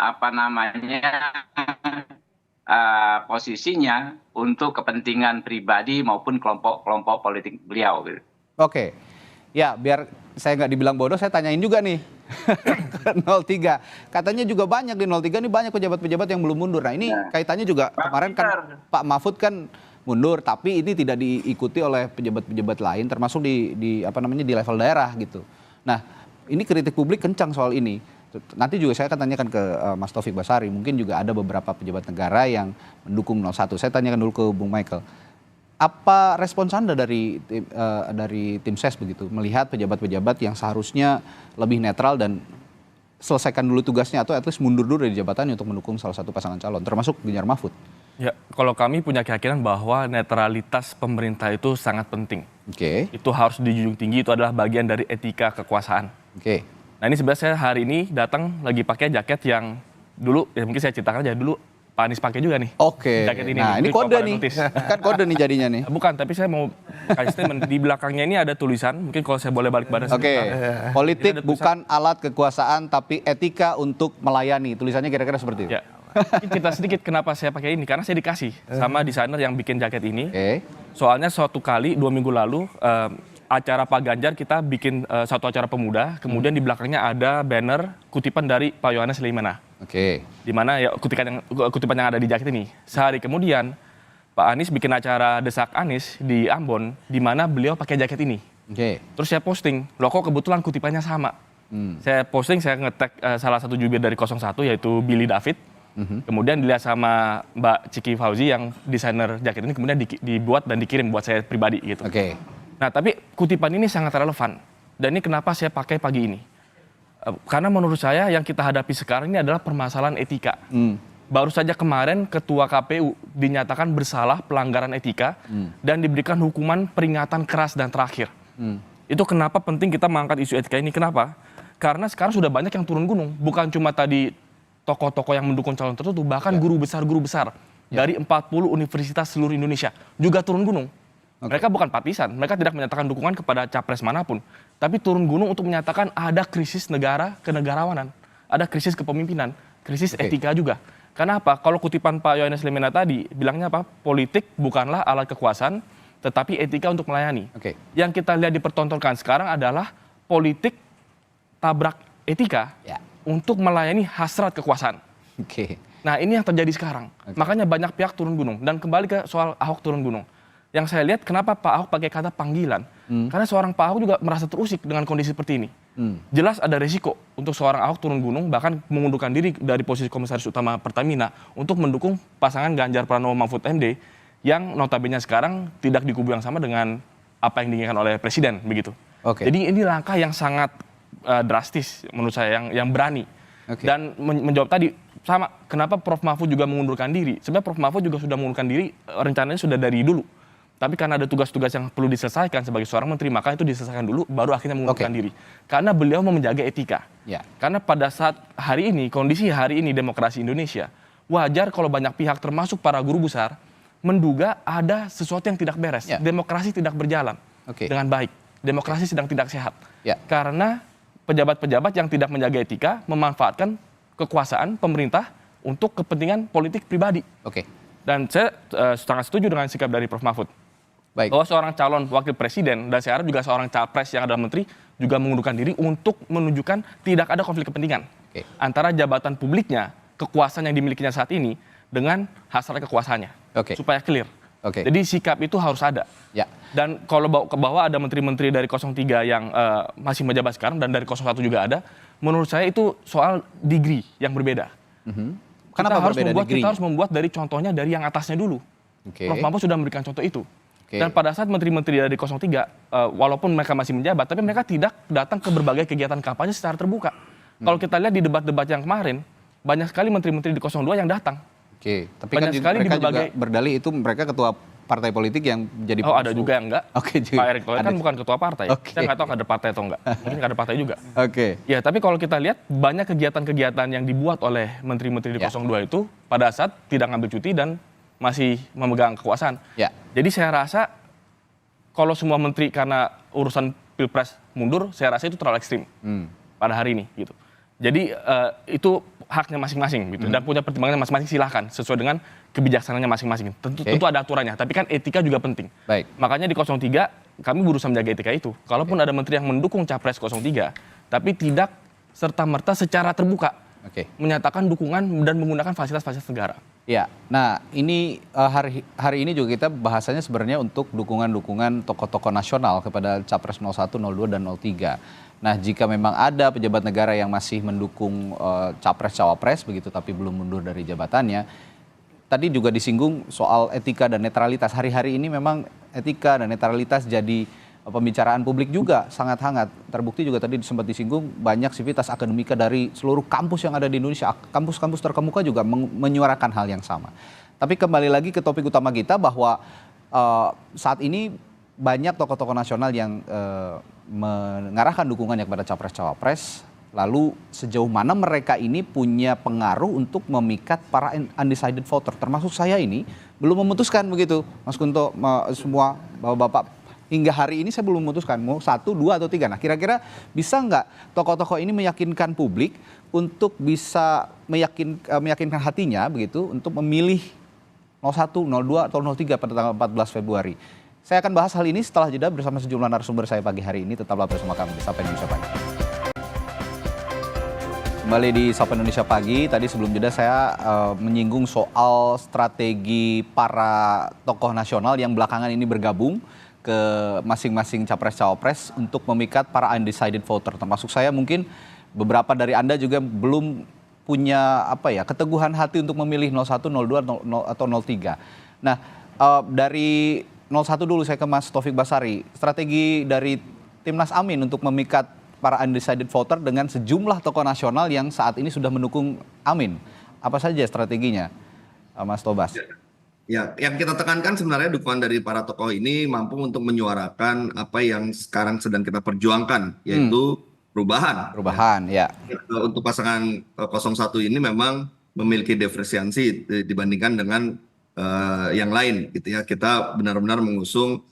posisinya untuk kepentingan pribadi maupun kelompok politik beliau. Oke, ya biar saya nggak dibilang bodoh, saya tanyain juga nih ke 03. Katanya juga banyak di 03 ini banyak pejabat-pejabat yang belum mundur. Nah ini kaitannya juga kemarin kan Pak Mahfud kan mundur, tapi ini tidak diikuti oleh pejabat-pejabat lain, termasuk di level daerah gitu. Nah ini kritik publik kencang soal ini. Nanti juga saya akan tanyakan ke Mas Taufik Basari, mungkin juga ada beberapa pejabat negara yang mendukung 01. Saya tanyakan dulu ke Bung Michael. Apa respons Anda dari tim SES begitu, melihat pejabat-pejabat yang seharusnya lebih netral dan selesaikan dulu tugasnya atau at least mundur dulu dari jabatannya untuk mendukung salah satu pasangan calon, termasuk Ganjar Mahfud? Ya, kalau kami punya keyakinan bahwa netralitas pemerintah itu sangat penting. Oke. Itu harus dijunjung tinggi, itu adalah bagian dari etika kekuasaan. Oke. Nah ini sebenarnya saya hari ini datang lagi pakai jaket yang dulu, ya mungkin saya ceritakan aja dulu Pak Anies pakai juga nih. Oke. Jaket ini. Nah ini kode nih, Notice. kan kode nih jadinya nih. Bukan, tapi saya mau kasih statement. Di belakangnya ini ada tulisan, mungkin kalau saya boleh balik badan Oke, sebentar. politik Ini ada bukan alat kekuasaan tapi etika untuk melayani. Tulisannya kira-kira seperti itu. Ya. Mungkin kita sedikit kenapa saya pakai ini, karena saya dikasih sama desainer yang bikin jaket ini. Oke. Soalnya suatu kali 2 minggu lalu acara Pak Ganjar kita bikin satu acara pemuda, kemudian di belakangnya ada banner kutipan dari Pak Yohanes Leimena. Oke. Di mana ya kutipan yang ada di jaket ini. Sehari kemudian Pak Anies bikin acara Desak Anies di Ambon, di mana beliau pakai jaket ini. Oke. Terus saya posting, loh kok kebetulan kutipannya sama. Saya posting, saya nge-tag salah satu jubir dari 01 yaitu Billy David. Kemudian dilihat sama Mbak Ciki Fauzi yang desainer jaket ini, kemudian dibuat dan dikirim buat saya pribadi gitu. Oke. Nah tapi kutipan ini sangat relevan. Dan ini kenapa saya pakai pagi ini. Karena menurut saya yang kita hadapi sekarang ini adalah permasalahan etika. Baru saja kemarin Ketua KPU dinyatakan bersalah pelanggaran etika dan diberikan hukuman peringatan keras dan terakhir. Itu kenapa penting kita mengangkat isu etika ini. Kenapa? Karena sekarang sudah banyak yang turun gunung. Bukan cuma tadi tokoh-tokoh yang mendukung calon tertentu, bahkan guru besar dari 40 universitas seluruh Indonesia juga turun gunung. Mereka bukan partisan, mereka tidak menyatakan dukungan kepada capres manapun, tapi turun gunung untuk menyatakan ada krisis negara kenegarawanan, ada krisis kepemimpinan, krisis etika juga. Karena apa? Kalau kutipan Pak Yohanes Leimena tadi bilangnya apa? Politik bukanlah alat kekuasaan, tetapi etika untuk melayani. Yang kita lihat dipertontonkan sekarang adalah politik tabrak etika untuk melayani hasrat kekuasaan. Nah ini yang terjadi sekarang. Makanya banyak pihak turun gunung. Dan kembali ke soal Ahok turun gunung. Yang saya lihat kenapa Pak Ahok pakai kata panggilan. Karena seorang Pak Ahok juga merasa terusik dengan kondisi seperti ini. Jelas ada resiko untuk seorang Ahok turun gunung, bahkan mengundurkan diri dari posisi komisaris utama Pertamina untuk mendukung pasangan Ganjar Pranowo Mahfud MD yang notabene sekarang tidak di kubu yang sama dengan apa yang diinginkan oleh Presiden begitu. Jadi ini langkah yang sangat drastis menurut saya, yang berani. Dan menjawab tadi sama, kenapa Prof Mahfud juga mengundurkan diri. Sebenarnya Prof Mahfud juga sudah mengundurkan diri, rencananya sudah dari dulu. Tapi karena ada tugas-tugas yang perlu diselesaikan sebagai seorang menteri, maka itu diselesaikan dulu, baru akhirnya mengundurkan diri. Karena beliau mau menjaga etika. Karena pada saat hari ini, kondisi hari ini demokrasi Indonesia, wajar kalau banyak pihak termasuk para guru besar menduga ada sesuatu yang tidak beres. Demokrasi tidak berjalan dengan baik. Demokrasi sedang tidak sehat. Karena pejabat-pejabat yang tidak menjaga etika memanfaatkan kekuasaan pemerintah untuk kepentingan politik pribadi. Dan saya sangat setuju dengan sikap dari Prof Mahfud. Bahwa seorang calon wakil presiden dan saya harap juga seorang capres yang adalah menteri juga mengundurkan diri untuk menunjukkan tidak ada konflik kepentingan antara jabatan publiknya, kekuasaan yang dimilikinya saat ini dengan hasrat kekuasaannya. Supaya clear. Jadi sikap itu harus ada. Dan kalau ke bawah ada menteri-menteri dari 03 yang masih menjabat sekarang dan dari 01 juga ada, menurut saya itu soal degree yang berbeda. Kita harus membuat dari contohnya dari yang atasnya dulu. Prof Mahfud sudah memberikan contoh itu. Dan pada saat menteri-menteri dari 03, walaupun mereka masih menjabat, tapi mereka tidak datang ke berbagai kegiatan kampanye secara terbuka. Kalau kita lihat di debat-debat yang kemarin, banyak sekali menteri-menteri di 02 yang datang. Tapi banyak kan sekali mereka di berbagai juga berdalih itu mereka ketua partai politik yang jadi ada juga yang enggak. Pak Erick Thohir kan bukan ketua partai. Saya nggak tahu kader partai atau enggak. Mungkin kader partai juga. Ya, tapi kalau kita lihat banyak kegiatan-kegiatan yang dibuat oleh menteri-menteri di 02 itu pada saat tidak ngambil cuti dan masih memegang kekuasaan. Jadi saya rasa kalau semua menteri karena urusan Pilpres mundur, saya rasa itu terlalu ekstrim pada hari ini gitu. Jadi itu haknya masing-masing gitu dan punya pertimbangannya masing-masing, silahkan sesuai dengan kebijaksanaannya masing-masing. Tentu ada aturannya, tapi kan etika juga penting. Makanya di 03 kami berusaha menjaga etika itu. Kalaupun ada menteri yang mendukung capres 03, tapi tidak serta-merta secara terbuka menyatakan dukungan dan menggunakan fasilitas-fasilitas negara. Ya, nah ini hari ini juga kita bahasanya sebenarnya untuk dukungan-dukungan tokoh-tokoh nasional kepada Capres 01, 02, dan 03. Nah, jika memang ada pejabat negara yang masih mendukung Capres-Cawapres begitu tapi belum mundur dari jabatannya, tadi juga disinggung soal etika dan netralitas. Hari-hari ini memang etika dan netralitas jadi pembicaraan publik juga sangat hangat. Terbukti juga tadi sempat disinggung banyak sivitas akademika dari seluruh kampus yang ada di Indonesia, kampus-kampus terkemuka juga menyuarakan hal yang sama. Tapi kembali lagi ke topik utama kita bahwa saat ini banyak tokoh-tokoh nasional yang mengarahkan dukungannya kepada Capres-Cawapres. Lalu sejauh mana mereka ini punya pengaruh untuk memikat para undecided voter, termasuk saya ini belum memutuskan begitu, Mas Kunto, semua bapak-bapak. Hingga hari ini saya belum memutuskan mau 1, 2, atau 3. Nah, kira-kira bisa nggak tokoh-tokoh ini meyakinkan publik untuk bisa meyakinkan hatinya begitu untuk memilih 01, 02, atau 03 pada tanggal 14 Februari. Saya akan bahas hal ini setelah jeda bersama sejumlah narasumber saya pagi hari ini. Tetaplah bersama kami di Sapa Indonesia Pagi. Kembali di Sapa Indonesia Pagi. Tadi sebelum jeda saya menyinggung soal strategi para tokoh nasional yang belakangan ini bergabung ke masing-masing Capres-Cawapres untuk memikat para undecided voter. Termasuk saya, mungkin beberapa dari Anda juga belum punya keteguhan hati untuk memilih 01, 02, atau 03. Nah, dari 01 dulu saya ke Mas Taufik Basari. Strategi dari Timnas Amin untuk memikat para undecided voter dengan sejumlah tokoh nasional yang saat ini sudah mendukung Amin. Apa saja strateginya, Mas Tobas? Ya, yang kita tekankan sebenarnya dukungan dari para tokoh ini mampu untuk menyuarakan apa yang sekarang sedang kita perjuangkan, yaitu perubahan. Perubahan, ya. Untuk pasangan 01 ini memang memiliki diferensiasi dibandingkan dengan yang lain, gitu ya. Kita benar-benar mengusung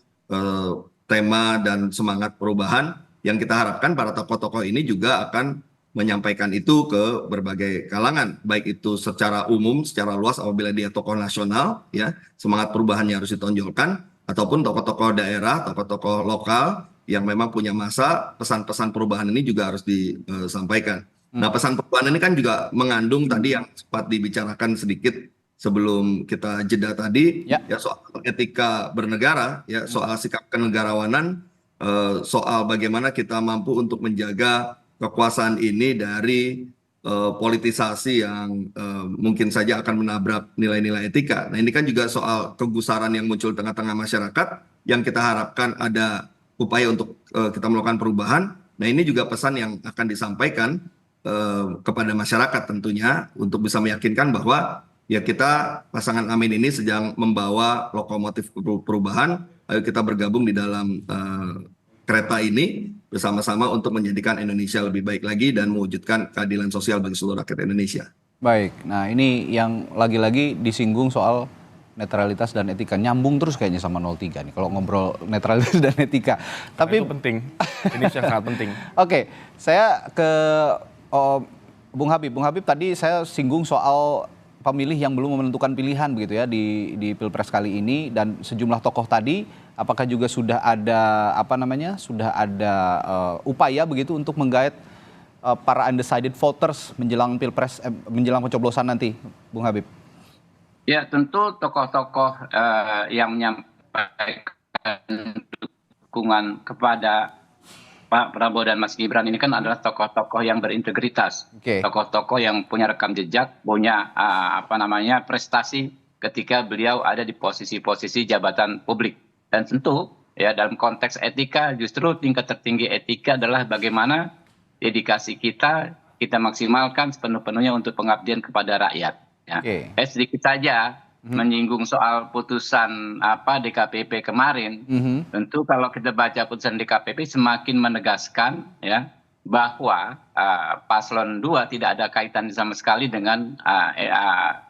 tema dan semangat perubahan yang kita harapkan para tokoh-tokoh ini juga akan menyampaikan itu ke berbagai kalangan, baik itu secara umum, secara luas apabila dia tokoh nasional, ya semangat perubahannya harus ditonjolkan, ataupun tokoh-tokoh daerah, tokoh-tokoh lokal yang memang punya masa, pesan-pesan perubahan ini juga harus disampaikan. Nah, pesan perubahan ini kan juga mengandung tadi yang sempat dibicarakan sedikit sebelum kita jeda tadi, ya soal etika bernegara, ya soal sikap kenegarawanan, soal bagaimana kita mampu untuk menjaga kekuasaan ini dari politisasi yang mungkin saja akan menabrak nilai-nilai etika. Nah, ini kan juga soal kegusaran yang muncul tengah-tengah masyarakat yang kita harapkan ada upaya untuk kita melakukan perubahan. Nah, ini juga pesan yang akan disampaikan kepada masyarakat tentunya untuk bisa meyakinkan bahwa ya kita pasangan Amin ini sedang membawa lokomotif perubahan. Ayo kita bergabung di dalam kereta ini bersama-sama untuk menjadikan Indonesia lebih baik lagi dan mewujudkan keadilan sosial bagi seluruh rakyat Indonesia. Baik, nah ini yang lagi-lagi disinggung soal netralitas dan etika. Nyambung terus kayaknya sama 03 nih kalau ngobrol netralitas dan etika. Tapi itu penting, ini sangat penting. Oke, saya ke Bung Habib. Bung Habib, tadi saya singgung soal pemilih yang belum menentukan pilihan begitu ya di Pilpres kali ini, dan sejumlah tokoh tadi apakah juga sudah ada upaya begitu untuk menggait para undecided voters menjelang Pilpres menjelang pencoblosan nanti, Bung Habib? Ya, tentu tokoh-tokoh yang menyampaikan dukungan kepada Pak Prabowo dan Mas Gibran ini kan adalah tokoh-tokoh yang berintegritas, tokoh-tokoh yang punya rekam jejak, punya prestasi ketika beliau ada di posisi-posisi jabatan publik. Dan tentu ya dalam konteks etika, justru tingkat tertinggi etika adalah bagaimana dedikasi kita maksimalkan sepenuh-penuhnya untuk pengabdian kepada rakyat. Ya. Sedikit saja menyinggung soal putusan DKPP kemarin. Tentu kalau kita baca putusan DKPP semakin menegaskan ya bahwa paslon 2 tidak ada kaitan sama sekali dengan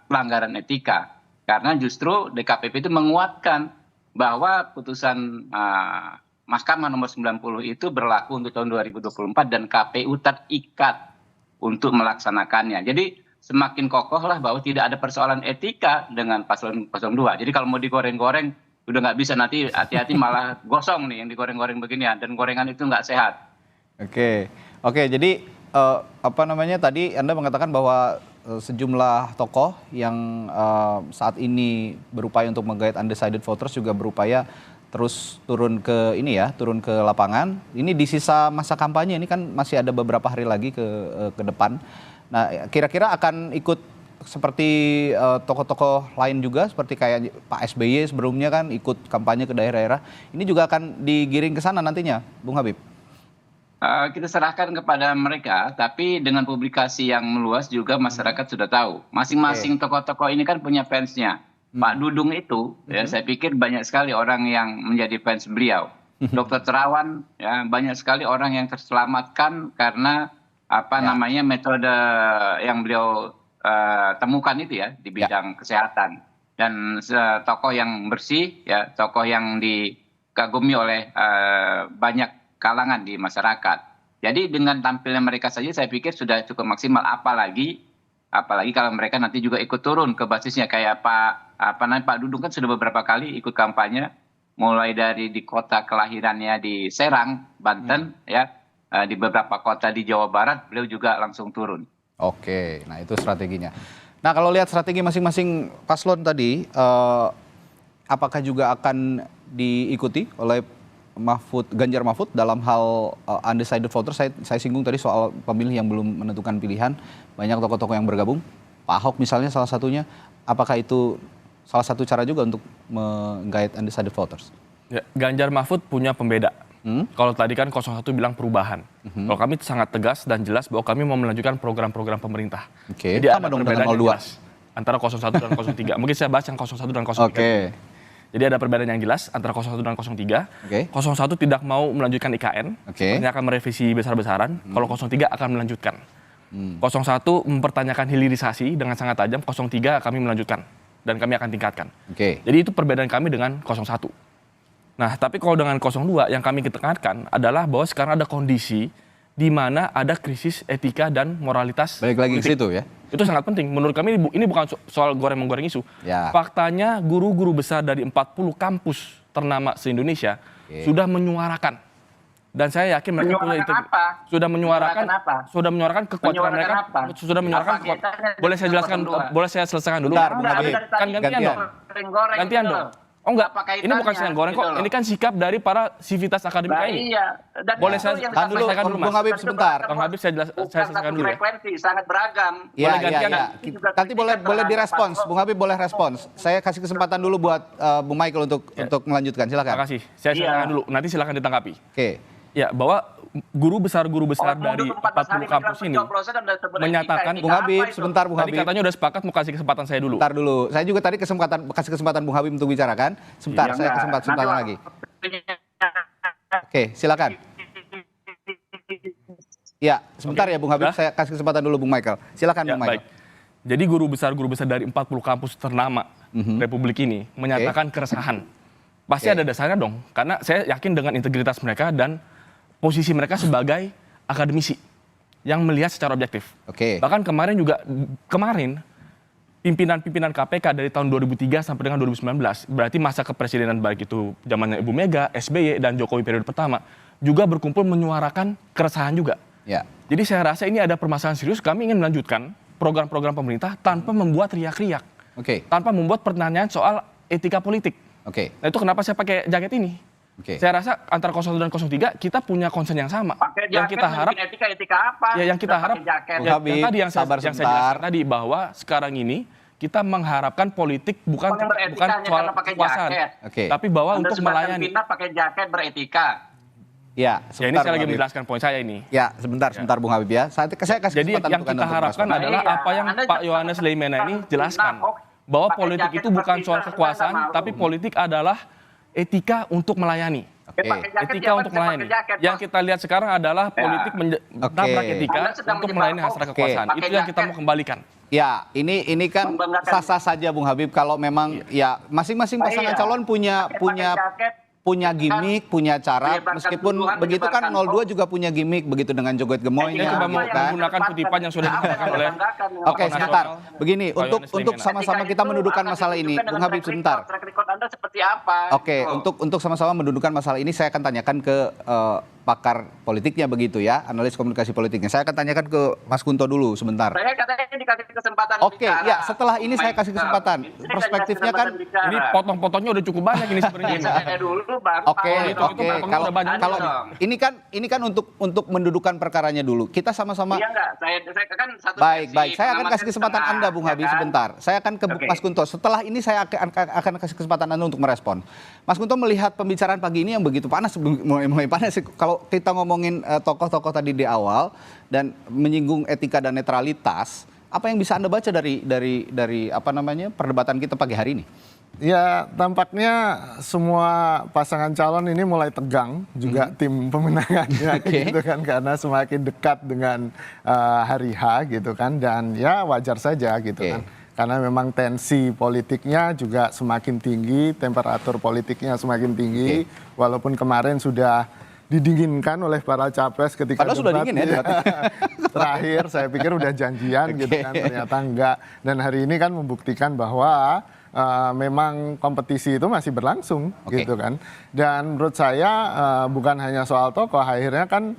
pelanggaran etika, karena justru DKPP itu menguatkan bahwa putusan Mahkamah nomor 90 itu berlaku untuk tahun 2024 dan KPU terikat untuk melaksanakannya. Jadi semakin kokoh lah bahwa tidak ada persoalan etika dengan paslon 2. Jadi kalau mau digoreng-goreng udah nggak bisa, nanti hati-hati malah gosong nih yang digoreng-goreng beginian, dan gorengan itu nggak sehat. Oke, jadi tadi Anda mengatakan bahwa sejumlah tokoh yang saat ini berupaya untuk menggait undecided voters juga berupaya terus turun ke lapangan. Ini di sisa masa kampanye ini kan masih ada beberapa hari lagi ke depan. Nah, kira-kira akan ikut seperti tokoh-tokoh lain juga, seperti kayak Pak SBY sebelumnya kan ikut kampanye ke daerah-daerah. Ini juga akan digiring ke sana nantinya, Bung Habib? Kita serahkan kepada mereka, tapi dengan publikasi yang meluas juga masyarakat sudah tahu. Masing-masing tokoh-tokoh ini kan punya fansnya. Pak Dudung itu, ya saya pikir banyak sekali orang yang menjadi fans beliau. Dr. Terawan, ya banyak sekali orang yang terselamatkan karena namanya metode yang beliau temukan itu ya di bidang kesehatan. Dan tokoh yang bersih, ya tokoh yang dikagumi oleh banyak kalangan di masyarakat. Jadi dengan tampilnya mereka saja saya pikir sudah cukup maksimal, apalagi kalau mereka nanti juga ikut turun ke basisnya kayak Pak Dudung kan sudah beberapa kali ikut kampanye, mulai dari di kota kelahirannya di Serang, Banten, ya di beberapa kota di Jawa Barat beliau juga langsung turun. Oke, nah itu strateginya. Nah kalau lihat strategi masing-masing paslon tadi, apakah juga akan diikuti oleh Ganjar Mahfud dalam hal undecided voters? Saya singgung tadi soal pemilih yang belum menentukan pilihan, banyak tokoh-tokoh yang bergabung. Pak Ahok misalnya salah satunya, apakah itu salah satu cara juga untuk menggait undecided voters? Ya, Ganjar Mahfud punya pembeda. Kalau tadi kan 01 bilang perubahan. Kalau kami sangat tegas dan jelas bahwa kami mau melanjutkan program-program pemerintah. Oke, Jadi sama dong dengan 02. Antara 01 dan 03. Mungkin saya bahas yang 01 dan 03. Oke. Jadi ada perbedaan yang jelas antara 01 dan 03. 01 tidak mau melanjutkan IKN. Ini akan merevisi besar-besaran. Kalau 03 akan melanjutkan. 01 mempertanyakan hilirisasi dengan sangat tajam. 03 kami melanjutkan. Dan kami akan tingkatkan. Jadi itu perbedaan kami dengan 01. Nah, tapi kalau dengan 02 yang kami tekankan adalah bahwa sekarang ada kondisi di mana ada krisis etika dan moralitas. Balik lagi ke situ ya. Itu sangat penting. Menurut kami ini bukan soal goreng-menggoreng isu. Ya. Faktanya guru-guru besar dari 40 kampus ternama se-Indonesia sudah menyuarakan. Dan saya yakin mereka sudah menyuarakan kekuatan mereka. Sudah menyuarakan kekuatan. Boleh saya selesaikan dulu? Kan gantian dong. Oh enggak, ini bukan saya goreng kok. Ini kan sikap dari para sivitas akademika ini. Iya. Boleh saya selesaikan dulu, Mas? Bung Habib sebentar. Bung Habib saya selesaikan dulu ya. Frekuensi sangat beragam. Ya. Nanti boleh direspons. Bung Habib boleh respons. Saya kasih kesempatan dulu buat Bung Michael untuk melanjutkan. Silakan. Terima kasih. Saya selesaikan dulu. Nanti silakan ditanggapi. Oke. Ya, bahwa guru besar dari 40 kampus ini menyatakan. Bung Habib, sebentar Bung Habib. Tadi katanya udah sepakat mau kasih kesempatan saya dulu. Bentar dulu. Saya juga tadi kasih kesempatan Bung Habib untuk bicara kan. Sebentar, saya kesempatan lagi. Oke, silakan. Ya, sebentar ya Bung Habib, saya kasih kesempatan dulu Bung Michael. Silakan Bung Michael. Baik. Jadi guru besar dari 40 kampus ternama Republik ini menyatakan keresahan. Pasti ada dasarnya dong, karena saya yakin dengan integritas mereka dan posisi mereka sebagai akademisi yang melihat secara objektif. Bahkan kemarin pimpinan KPK dari tahun 2003 sampai dengan 2019, berarti masa kepresidenan baik itu zamannya Ibu Mega, SBY dan Jokowi periode pertama, juga berkumpul menyuarakan keresahan juga. Jadi saya rasa ini ada permasalahan serius. Kami ingin melanjutkan program-program pemerintah tanpa membuat riak-riak, tanpa membuat pertanyaan soal etika politik. Nah itu kenapa saya pakai jaket ini. Saya rasa antara 01 dan 03 kita punya concern yang sama. Yang kita harap etika apa? Ya yang kita harap yang saya jelaskan tadi bahwa sekarang ini kita mengharapkan politik bukan soal kekuasaan, tapi bahwa untuk melayani. Pakai jaket beretika. Ya, ini saya lagi menjelaskan poin saya ini. Ya, sebentar Bung Habib ya. Saya kasih Jadi yang kita harapkan adalah apa yang Pak Yohanes Leimena ini jelaskan. Bahwa politik itu bukan soal kekuasaan, tapi politik adalah etika untuk melayani. Etika untuk melayani. Yang kita lihat sekarang adalah politik menabrak etika untuk melayani hasrat kekuasaan. Itu yang kita mau kembalikan. Ya, ini kan sah-sah saja Bung Habib kalau memang ya masing-masing pasangan calon punya gimmick, punya cara, meskipun begitu kan 02 juga punya gimmick begitu dengan joget gemoynya. Coba menggunakan kutipan yang sudah digunakan oleh. Oke, sebentar. Begini, untuk sama-sama kita mendudukan masalah ini, Bung Habib sebentar. Track record Anda seperti apa? Oke, untuk sama-sama mendudukan masalah ini saya akan tanyakan ke pakar politiknya begitu ya, analis komunikasi politiknya. Saya akan tanyakan ke Mas Kunto dulu sebentar. Saya katanya dikasih kesempatan Oke, ya setelah ini saya kasih kesempatan. Perspektifnya kan Ini potong-potongnya udah cukup banyak ini sebenarnya. Saya dulu baru. Oke, kalau ini kan untuk mendudukan perkaranya dulu. Kita sama-sama. Iya enggak, saya kan satu Baik, versi, baik. Saya akan kasih kesempatan pengamatan Anda, Bung setengah, Habib, ya kan? sebentar. Saya akan ke Mas Kunto. Setelah ini saya akan kasih kesempatan Anda untuk merespon. Mas Kunto melihat pembicaraan pagi ini yang begitu panas, mulai panas. Kalau kita ngomongin tokoh-tokoh tadi di awal dan menyinggung etika dan netralitas, apa yang bisa Anda baca dari apa namanya perdebatan kita pagi hari ini? Ya, tampaknya semua pasangan calon ini mulai tegang juga tim pemenangannya gitu kan, karena semakin dekat dengan hari H gitu kan, dan ya wajar saja gitu kan. Karena memang tensi politiknya juga semakin tinggi, temperatur politiknya semakin tinggi, walaupun kemarin sudah didinginkan oleh para capres ketika padahal sudah dingin ya. Terakhir saya pikir udah janjian gitu kan, ternyata enggak. Dan hari ini kan membuktikan bahwa memang kompetisi itu masih berlangsung gitu kan. Dan menurut saya bukan hanya soal tokoh, akhirnya kan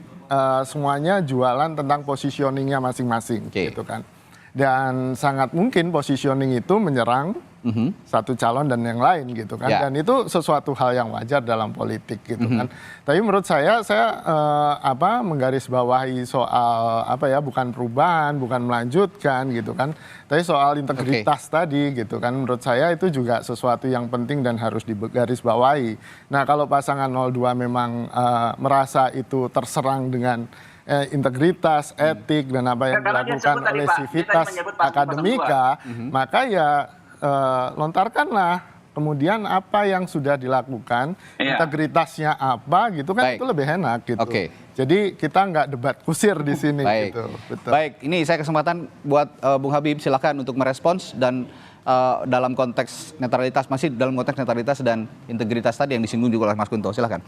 semuanya jualan tentang positioningnya masing-masing gitu kan. Dan sangat mungkin positioning itu menyerang satu calon dan yang lain gitu kan. Dan itu sesuatu hal yang wajar dalam politik gitu kan. Tapi menurut saya menggarisbawahi soal bukan perubahan, bukan melanjutkan gitu kan. Tapi soal integritas tadi gitu kan, menurut saya itu juga sesuatu yang penting dan harus digarisbawahi. Nah, kalau pasangan 02 memang merasa itu terserang dengan integritas, etik, dan apa yang dilakukan oleh sivitas akademika, maka ya lontarkanlah kemudian apa yang sudah dilakukan, integritasnya apa gitu kan. Itu lebih enak gitu. Jadi kita nggak debat kusir di sini gitu. Betul. Baik, ini saya kesempatan buat Bung Habib, silakan untuk merespons dan dalam konteks netralitas, masih dalam konteks netralitas dan integritas tadi yang disinggung juga oleh Mas Kunto, silakan.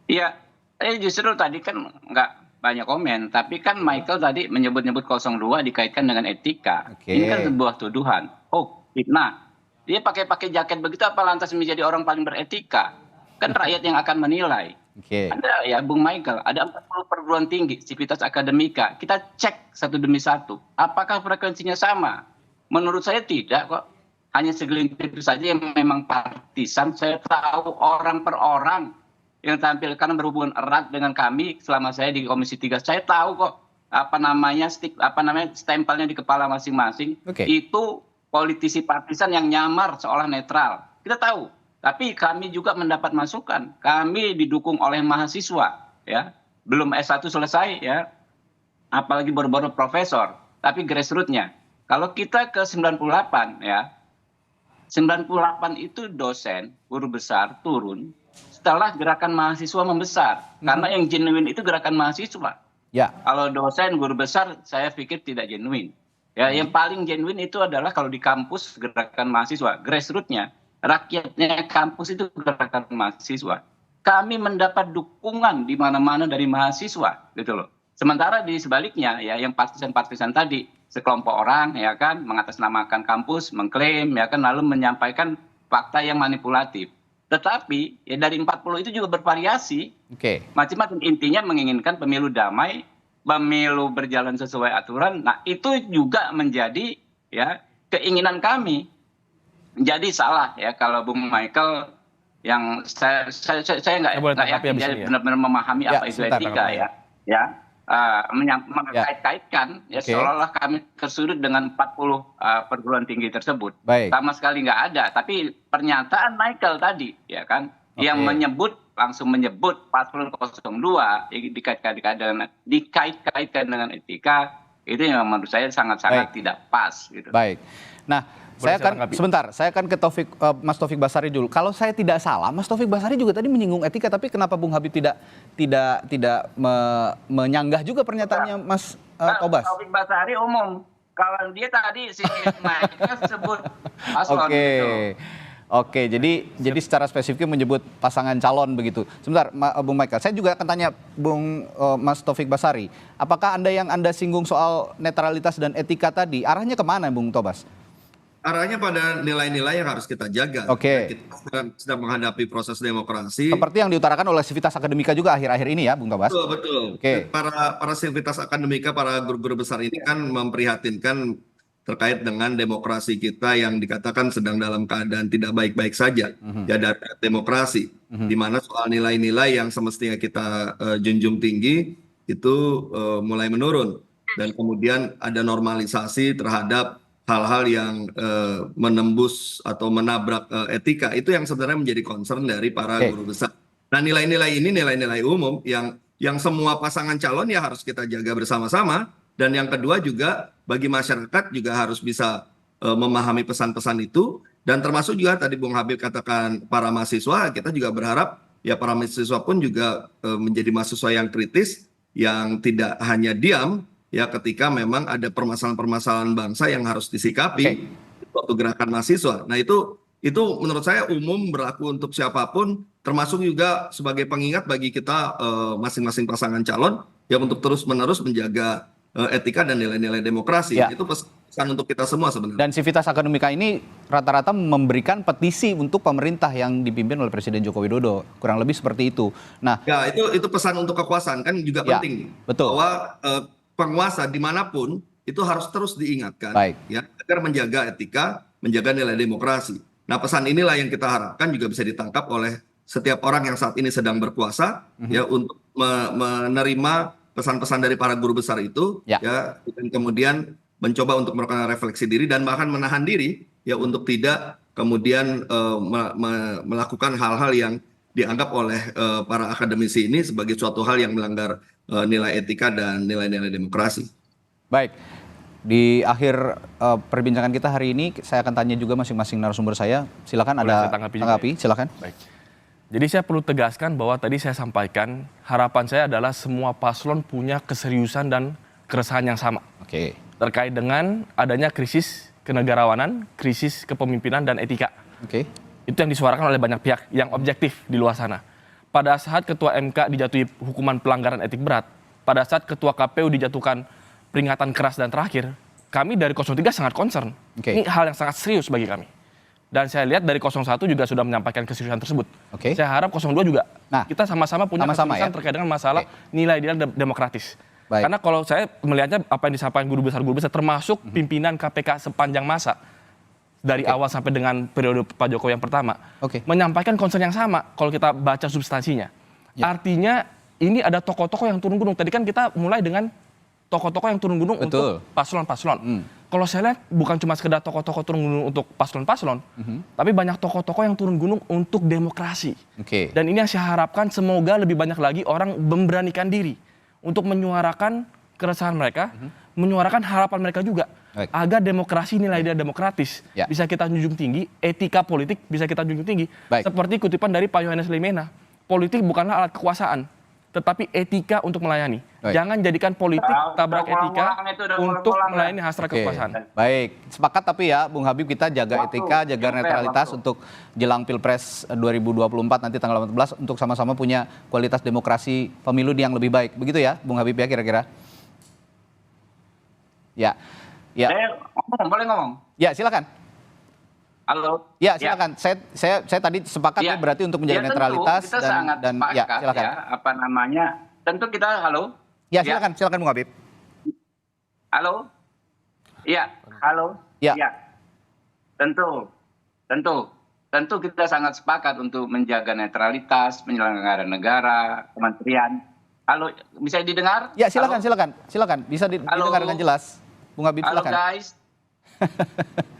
Iya. Justru tadi kan nggak banyak komen, tapi kan Michael tadi menyebut-nyebut 02 dikaitkan dengan etika. Ini kan sebuah tuduhan. Oh, fitnah. Dia pakai jaket begitu apa lantas menjadi orang paling beretika? Kan rakyat yang akan menilai. Ada ya Bung Michael, ada 40 perguruan tinggi, sivitas akademika. Kita cek satu demi satu. Apakah frekuensinya sama? Menurut saya tidak kok. Hanya segelintir saja yang memang partisan. Saya tahu orang per orang yang tampil karena berhubungan erat dengan kami selama saya di Komisi 3. Saya tahu kok stempelnya di kepala masing-masing. Itu politisi partisan yang nyamar seolah netral. Kita tahu. Tapi kami juga mendapat masukan. Kami didukung oleh mahasiswa, ya. Belum S1 selesai, ya. Apalagi baru-baru profesor, tapi grassroots-nya. Kalau kita ke 98, ya. 98 itu dosen, guru besar turun setelah gerakan mahasiswa membesar. Karena yang genuine itu gerakan mahasiswa. Kalau dosen, guru besar, saya pikir tidak genuine. Ya, yang paling genuine itu adalah kalau di kampus gerakan mahasiswa, grassroots-nya, rakyatnya kampus itu gerakan mahasiswa. Kami mendapat dukungan di mana-mana dari mahasiswa, gitu loh. Sementara di sebaliknya, ya, yang partisan-partisan tadi, sekelompok orang, ya kan, mengatasnamakan kampus, mengklaim, ya kan, lalu menyampaikan fakta yang manipulatif. Tetapi ya dari 40 itu juga bervariasi. Macam-macam, intinya menginginkan pemilu damai, pemilu berjalan sesuai aturan. Nah, itu juga menjadi ya keinginan kami. Jadi salah ya kalau Bung Michael yang saya nggak yakin dia benar-benar memahami apa itu etika mengkait-kaitkan ya seolah-olah kami tersudut dengan 40 perguruan tinggi tersebut. Sama sekali nggak ada. Tapi pernyataan Michael tadi ya kan yang langsung menyebut paslon 02 dikait-kaitkan dengan etika, itu yang menurut saya sangat-sangat tidak pas gitu. Baik. Nah, saya akan ke Mas Taufik Basari dulu. Kalau saya tidak salah, Mas Taufik Basari juga tadi menyinggung etika, tapi kenapa Bung Habib tidak menyanggah juga pernyataannya Mas Tobas? Taufik Basari umum. Kalau dia tadi si Michael sebut paslon gitu. Oke, jadi secara spesifik menyebut pasangan calon begitu. Sebentar, Bung Michael, saya juga akan tanya Mas Taufik Basari, apakah Anda singgung soal netralitas dan etika tadi, arahnya kemana Bung Tobas? arahnya pada nilai-nilai yang harus kita jaga. Oke. Kita sedang menghadapi proses demokrasi. Seperti yang diutarakan oleh Civitas Akademika juga akhir-akhir ini ya, Bung Tobas. Betul, betul. Oke. Para Civitas Akademika, para guru-guru besar ini kan memprihatinkan terkait dengan demokrasi kita yang dikatakan sedang dalam keadaan tidak baik-baik saja. Ya, dari demokrasi. Di mana soal nilai-nilai yang semestinya kita junjung tinggi itu mulai menurun. Dan kemudian ada normalisasi terhadap hal-hal yang menembus atau menabrak etika. Itu yang sebenarnya menjadi concern dari para guru besar. Nah, nilai-nilai ini nilai-nilai umum yang semua pasangan calon ya harus kita jaga bersama-sama. Dan yang kedua juga bagi masyarakat juga harus bisa memahami pesan-pesan itu. Dan termasuk juga tadi Bung Habib katakan para mahasiswa, kita juga berharap ya para mahasiswa pun juga menjadi mahasiswa yang kritis, yang tidak hanya diam, ya ketika memang ada permasalahan-permasalahan bangsa yang harus disikapi waktu gerakan mahasiswa. Nah itu menurut saya umum berlaku untuk siapapun, termasuk juga sebagai pengingat bagi kita masing-masing pasangan calon yang untuk terus-menerus menjaga etika dan nilai-nilai demokrasi. Itu pesan untuk kita semua sebenarnya. Dan Civitas Akademika ini rata-rata memberikan petisi untuk pemerintah yang dipimpin oleh Presiden Joko Widodo, kurang lebih seperti itu. Nah, ya itu pesan untuk kekuasaan kan juga penting, betul. Bahwa penguasa dimanapun itu harus terus diingatkan, ya agar menjaga etika, menjaga nilai demokrasi. Nah, pesan inilah yang kita harapkan juga bisa ditangkap oleh setiap orang yang saat ini sedang berkuasa, ya untuk menerima pesan-pesan dari para guru besar itu, ya dan kemudian mencoba untuk melakukan refleksi diri dan bahkan menahan diri, ya untuk tidak kemudian melakukan hal-hal yang dianggap oleh para akademisi ini sebagai suatu hal yang melanggar nilai etika dan nilai-nilai demokrasi. Baik, di akhir perbincangan kita hari ini saya akan tanya juga masing-masing narasumber saya. Silakan ada tanggapi, silakan. Baik. Jadi saya perlu tegaskan bahwa tadi saya sampaikan harapan saya adalah semua paslon punya keseriusan dan keresahan yang sama. Oke. Terkait dengan adanya krisis kenegarawanan, krisis kepemimpinan dan etika. Oke. Itu yang disuarakan oleh banyak pihak yang objektif di luar sana. Pada saat Ketua MK dijatuhi hukuman pelanggaran etik berat, pada saat Ketua KPU dijatuhkan peringatan keras dan terakhir, kami dari 03 sangat concern. Ini hal yang sangat serius bagi kami. Dan saya lihat dari 01 juga sudah menyampaikan keseriusan tersebut. Saya harap 02 juga. Nah, kita sama-sama punya keseriusan terkait dengan masalah nilai-nilai demokratis. Karena kalau saya melihatnya apa yang disampaikan guru besar termasuk pimpinan KPK sepanjang masa, dari awal sampai dengan periode Pak Jokowi yang pertama, menyampaikan concern yang sama kalau kita baca substansinya. Artinya ini ada tokoh-tokoh yang turun gunung. Tadi kan kita mulai dengan tokoh-tokoh yang turun gunung untuk paslon-paslon. Kalau saya lihat bukan cuma sekedar tokoh-tokoh turun gunung untuk paslon-paslon, tapi banyak tokoh-tokoh yang turun gunung untuk demokrasi. Dan ini yang saya harapkan semoga lebih banyak lagi orang memberanikan diri untuk menyuarakan keresahan mereka, menyuarakan harapan mereka juga. Agar demokrasi nilai-nilai demokratis bisa kita junjung tinggi, etika politik bisa kita junjung tinggi. Seperti kutipan dari Pak Yohanes Limena, politik bukanlah alat kekuasaan, tetapi etika untuk melayani. Jangan jadikan politik tabrak etika untuk melayani hasrat kekuasaan. Baik, sepakat tapi ya Bung Habib kita jaga etika, jaga netralitas untuk jelang Pilpres 2024 nanti tanggal 14 untuk sama-sama punya kualitas demokrasi pemilu yang lebih baik. Begitu ya Bung Habib ya kira-kira? Ya. Saya boleh ngomong? Ya, silakan. Halo. Ya, silakan. Saya tadi sepakat ya, berarti untuk menjaga netralitas kita sangat dan sepakat, ya, silakan. Tentu kita halo. Ya, silakan Bung Habib. Halo. Iya, halo. Ya. Tentu kita sangat sepakat untuk menjaga netralitas penyelenggara negara, kementerian. Halo, bisa didengar? Ya, silakan. Bisa didengar dengan jelas. Bung Habib, silakan. Halo guys.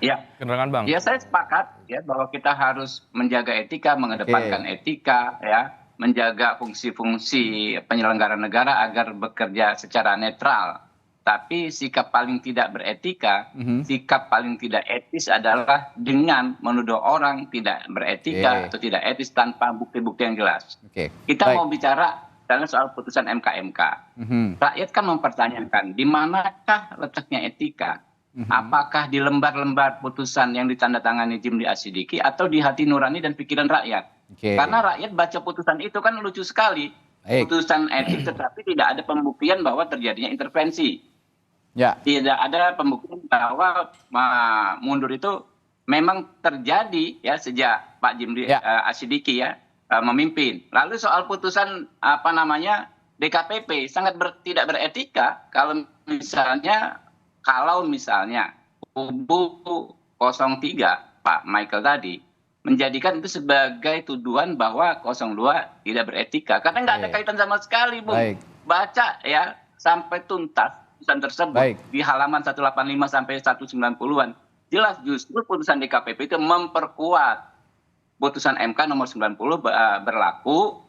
Ya. Kedengaran Bang. Ya, saya sepakat ya bahwa kita harus menjaga etika, mengedepankan etika ya, menjaga fungsi-fungsi penyelenggara negara agar bekerja secara netral. Tapi sikap paling tidak beretika, sikap paling tidak etis adalah dengan menuduh orang tidak beretika atau tidak etis tanpa bukti-bukti yang jelas. Kita mau bicara dalam soal putusan MK. Rakyat kan mempertanyakan di manakah letaknya etika? Apakah di lembar-lembar putusan yang ditandatangani Jimli Asidiki atau di hati nurani dan pikiran rakyat? Karena rakyat baca putusan itu kan lucu sekali. Putusan etik tetapi tidak ada pembuktian bahwa terjadinya intervensi. Tidak ada pembuktian bahwa mundur itu memang terjadi ya sejak Pak Jimli Asyidiki ya memimpin. Lalu soal putusan DKPP sangat tidak beretika kalau misalnya kubu 03 Pak Michael tadi menjadikan itu sebagai tuduhan bahwa 02 tidak beretika karena nggak ada kaitan sama sekali, Bung. Baca ya sampai tuntas putusan tersebut di halaman 185 sampai 190-an. Jelas justru putusan DKPP itu memperkuat putusan MK nomor 90 berlaku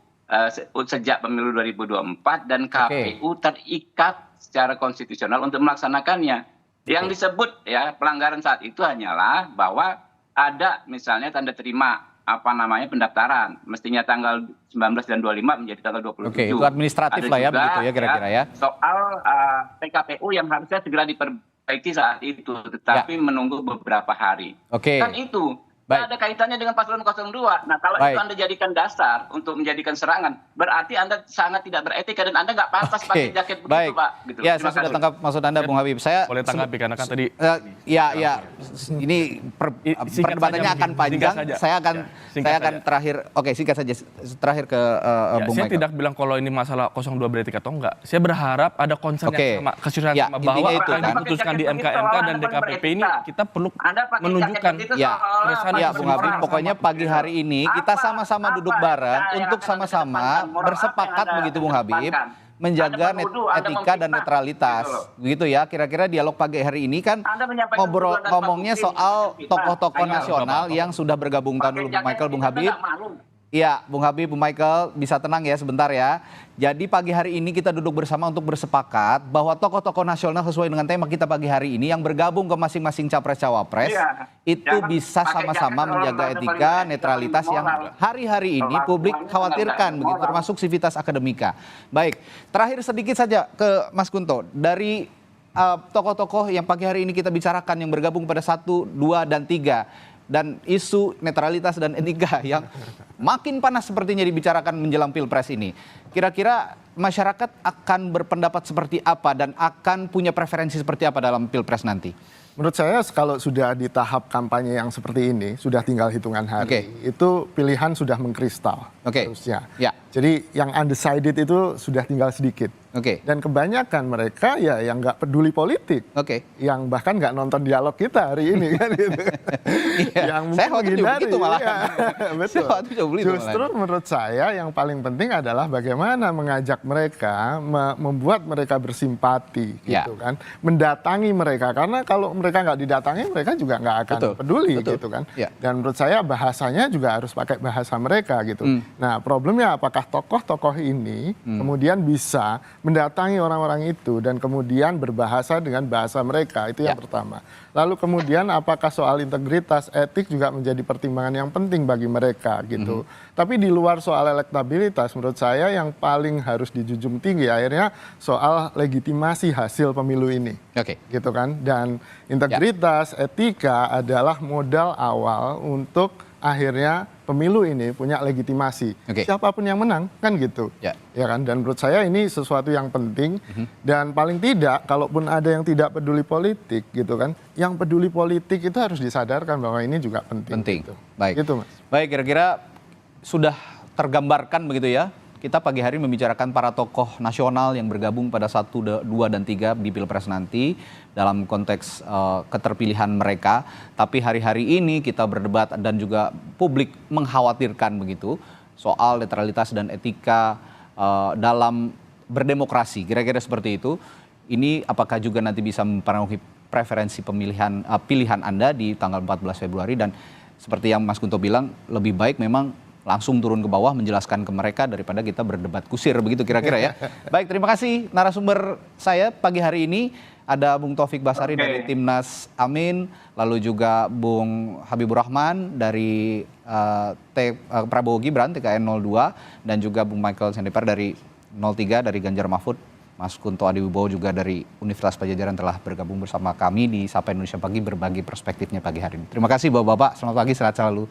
sejak pemilu 2024 dan KPU terikat secara konstitusional untuk melaksanakannya. Yang disebut ya pelanggaran saat itu hanyalah bahwa ada misalnya tanda terima pendaftaran mestinya tanggal 19 dan 25 menjadi tanggal 27. Oke, itu administratif lah ya begitu ya kira-kira ya. Soal PKPU yang harusnya segera diperbaiki saat itu tetapi menunggu beberapa hari. Kan itu ada kaitannya dengan paslon 02. Nah, kalau itu Anda jadikan dasar untuk menjadikan serangan, berarti Anda sangat tidak beretika dan Anda nggak pantas pakai jaket begitu, Pak. Gitu. Ya, saya sudah tangkap maksud Anda, Bung Habib. Saya boleh tanggapi karena kan tadi ini perdebatannya akan panjang. Saya akan terakhir. Oke, singkat saja. Terakhir ke Bung Michael. Saya tidak bilang kalau ini masalah 02 beretika atau enggak. Saya berharap ada concern yang sama, kesulitan sama bahwa apa yang diputuskan di MK dan DKPP ini kita perlu menunjukkan keresahan. Ya, Bung Habib, pokoknya pagi hari ini kita sama-sama duduk bareng untuk sama-sama bersepakat begitu, Bung Habib, menjaga etika dan netralitas. Begitu ya, kira-kira dialog pagi hari ini kan ngomongnya soal tokoh-tokoh nasional yang sudah bergabung. Tahun dulu, Bung Michael, Bung Habib. Iya, Bung Habib, Bung Michael, bisa tenang ya sebentar ya. Jadi pagi hari ini kita duduk bersama untuk bersepakat bahwa tokoh-tokoh nasional sesuai dengan tema kita pagi hari ini yang bergabung ke masing-masing capres-cawapres itu bisa sama-sama menjaga etika, netralitas yang hari-hari ini publik khawatirkan begitu, termasuk sivitas akademika. Baik, terakhir sedikit saja ke Mas Kunto. Dari tokoh-tokoh yang pagi hari ini kita bicarakan yang bergabung pada 1, 2, dan 3. Dan isu netralitas dan etika yang makin panas sepertinya dibicarakan menjelang Pilpres ini. Kira-kira masyarakat akan berpendapat seperti apa dan akan punya preferensi seperti apa dalam Pilpres nanti? Menurut saya kalau sudah di tahap kampanye yang seperti ini, sudah tinggal hitungan hari, itu pilihan sudah mengkristal harusnya. Jadi yang undecided itu sudah tinggal sedikit. Dan kebanyakan mereka ya yang nggak peduli politik, yang bahkan nggak nonton dialog kita hari ini kan gitu. Yang saya khawatir begitu malah. Betul. Justru menurut saya yang paling penting adalah bagaimana mengajak mereka, membuat mereka bersimpati gitu kan, mendatangi mereka, karena kalau mereka nggak didatangi mereka juga nggak akan peduli gitu kan. Dan menurut saya bahasanya juga harus pakai bahasa mereka gitu. Nah problemnya apakah tokoh-tokoh ini kemudian bisa mendatangi orang-orang itu dan kemudian berbahasa dengan bahasa mereka, itu yang pertama. Lalu kemudian apakah soal integritas, etik juga menjadi pertimbangan yang penting bagi mereka gitu. Tapi di luar soal elektabilitas menurut saya yang paling harus dijunjung tinggi akhirnya soal legitimasi hasil pemilu ini. Gitu kan. Dan integritas, etika adalah modal awal untuk akhirnya pemilu ini punya legitimasi. Siapapun yang menang kan gitu. Ya kan, dan menurut saya ini sesuatu yang penting dan paling tidak kalaupun ada yang tidak peduli politik gitu kan, yang peduli politik itu harus disadarkan bahwa ini juga penting. Gitu. Baik. Gitu, Mas. Baik, kira-kira sudah tergambarkan begitu ya. Kita pagi hari membicarakan para tokoh nasional yang bergabung pada 1, 2, dan 3 di Pilpres nanti dalam konteks keterpilihan mereka. Tapi hari-hari ini kita berdebat dan juga publik mengkhawatirkan begitu soal netralitas dan etika dalam berdemokrasi. Kira-kira seperti itu. Ini apakah juga nanti bisa mempengaruhi preferensi pilihan Anda di tanggal 14 Februari dan seperti yang Mas Kunto bilang lebih baik memang langsung turun ke bawah menjelaskan ke mereka daripada kita berdebat kusir begitu kira-kira ya. Baik, terima kasih narasumber saya pagi hari ini. Ada Bung Taufik Basari dari Timnas Amin, lalu juga Bung Habibur Rahman dari Prabowo Gibran TKN 02 dan juga Bung Michael Sendeper dari 03 dari Ganjar Mahfud. Mas Kunto Adiwibowo juga dari Universitas Padjadjaran telah bergabung bersama kami di Sapa Indonesia Pagi berbagi perspektifnya pagi hari ini. Terima kasih Bapak-bapak, selamat pagi, sehat selalu.